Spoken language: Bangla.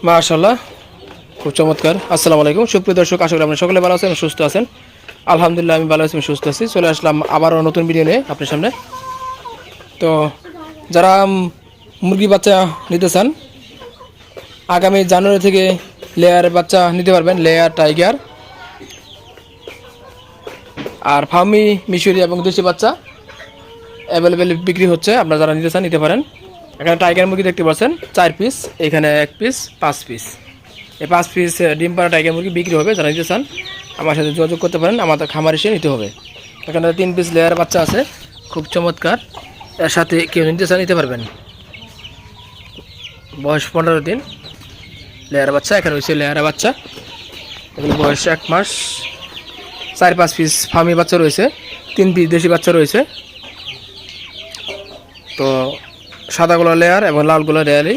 মাশাআল্লাহ, খুব চমৎকার। আসসালামু আলাইকুম সুপ্রিয় দর্শক, আশা করি আপনারা সকলে ভালো আছেন, সুস্থ আছেন। আলহামদুলিল্লাহ আমি ভালো আছি, সুস্থ আছি। চলে আসলাম আবারও নতুন ভিডিও নিয়ে আপনার সামনে। তো যারা মুরগি বাচ্চা নিতে চান, আগামী জানুয়ারি থেকে লেয়ার বাচ্চা নিতে পারবেন, লেয়ার, টাইগার আর ফার্মি, মিশরি এবং দেশি বাচ্চা অ্যাভেলেবেল বিক্রি হচ্ছে। আপনারা যারা নিতে চান নিতে পারেন। এখানে টাইগার মুরগি দেখতে পাচ্ছেন 4 পিস, এখানে 1 পিস, 5 পিস। এই 5 পিস ডিম পাড়া টাইগার মুরগি বিক্রি হবে। যারা নিতে চান আমার সাথে যোগাযোগ করতে পারেন, আমাদের খামার এসে নিতে হবে। এখানে 3 পিস লেয়ার বাচ্চা আছে, খুব চমৎকার। এর সাথে কেউ নিতে চান নিতে পারবেন। বয়স 15 দিন লেয়ার বাচ্চা। এখানে হচ্ছে লেয়ার বাচ্চা, এগুলো বয়স 1 মাস। 4-5 পিস ফার্মি বাচ্চা রয়েছে, 3 পিস দেশি বাচ্চা রয়েছে। তো সাদাগুলো লেয়ার এবং লালগুলো লেয়ারই।